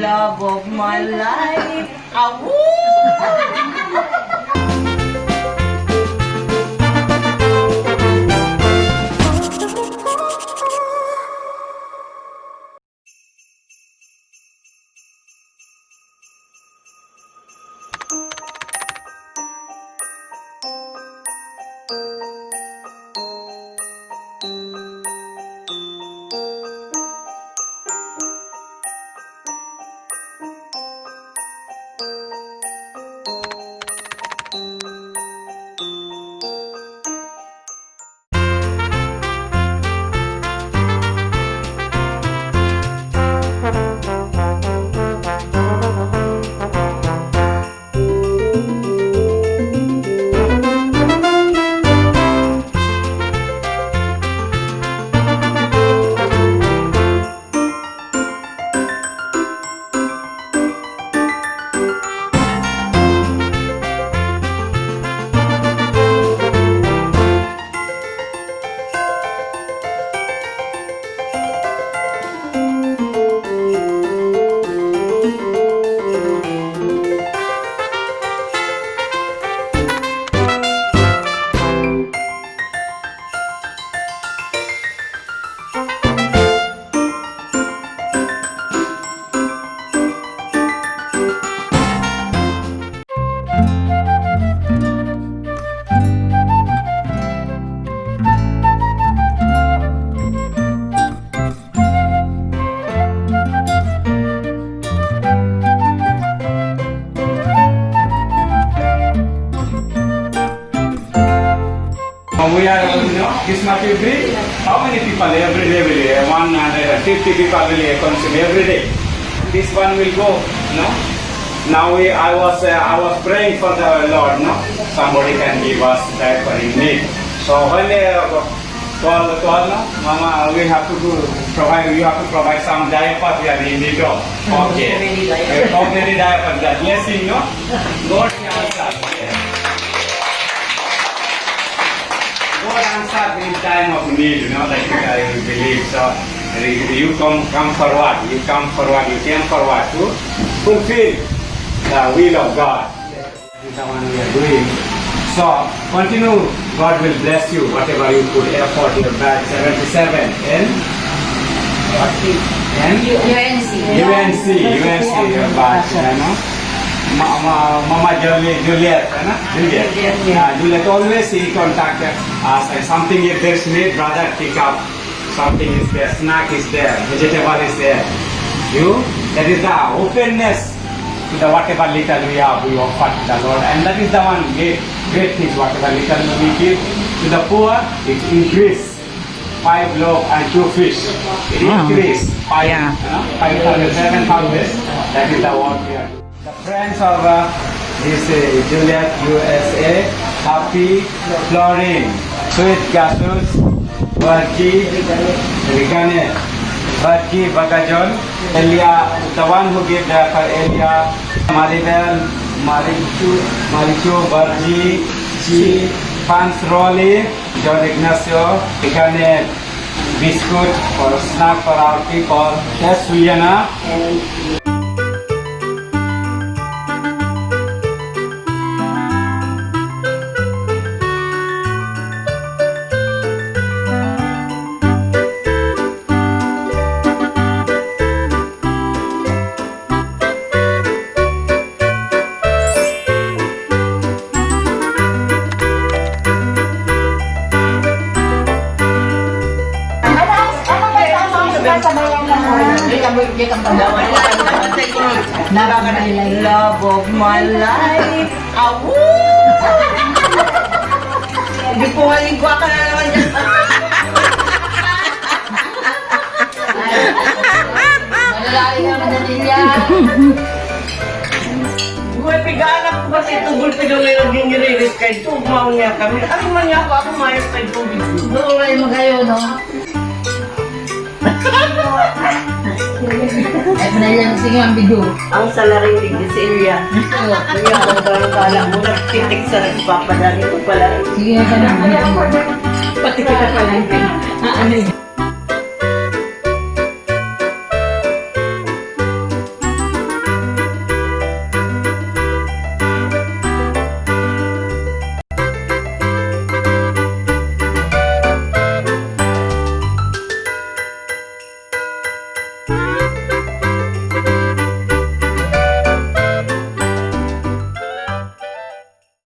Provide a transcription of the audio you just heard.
love of my life. Awoo! We are, this much will be, how many people every day will, 150 people will consume every day. This one will go, no? Now I was praying for the Lord, no? Somebody can give us that for in need. So when they call, no? Mama, we have to provide, you have to provide some diapers, we are in need of. Okay. How many diapers? That blessing, no? God answers. God answered in time of need, like I believe. So you come forward, you came forward to fulfill the will of God. This is the one we are doing. So continue, God will bless you, whatever you put effort, your batch 77 and UNC, your batch, Mama Juliet, Juliet always he contact us. Something if there's need, brother pick up. Something is there, snack is there, vegetable is there. That is the openness to the whatever little we have, we offer to the Lord, and that is the one great thing. Whatever little we give to the poor, it increase. 5 loaves and 2 fish. It increase 5, 7,000. That is the what we are doing. The friends of this Juliet USA, Happy Flooring, Sweet Gasus, Barki, Rigane, Barki Bagajon, Elia, the one who gave the for Elia, Maribel, Marichu, Barji, Chi, Pans Rolly, John Ignacio, Rigane, Biscuit for snack for our people, yes, Suyana, Love of my life. Awoo! Hindi po maligwa ka na naman dyan. Malalaki ka madali yan. Buhay pigaanap ko kasi tugol pinunginog yung nililis kay Tugmaw niya kami. Ano man niya ako mayos kay tubig. Duray mo kayo, no? Ay, panalang sige ang bigo. Ang salaring tigil si Ilya. Ilya, ang kala mo nagtitik sa nagpapadali ko pala. Sige, panalang. Pati kita pala yung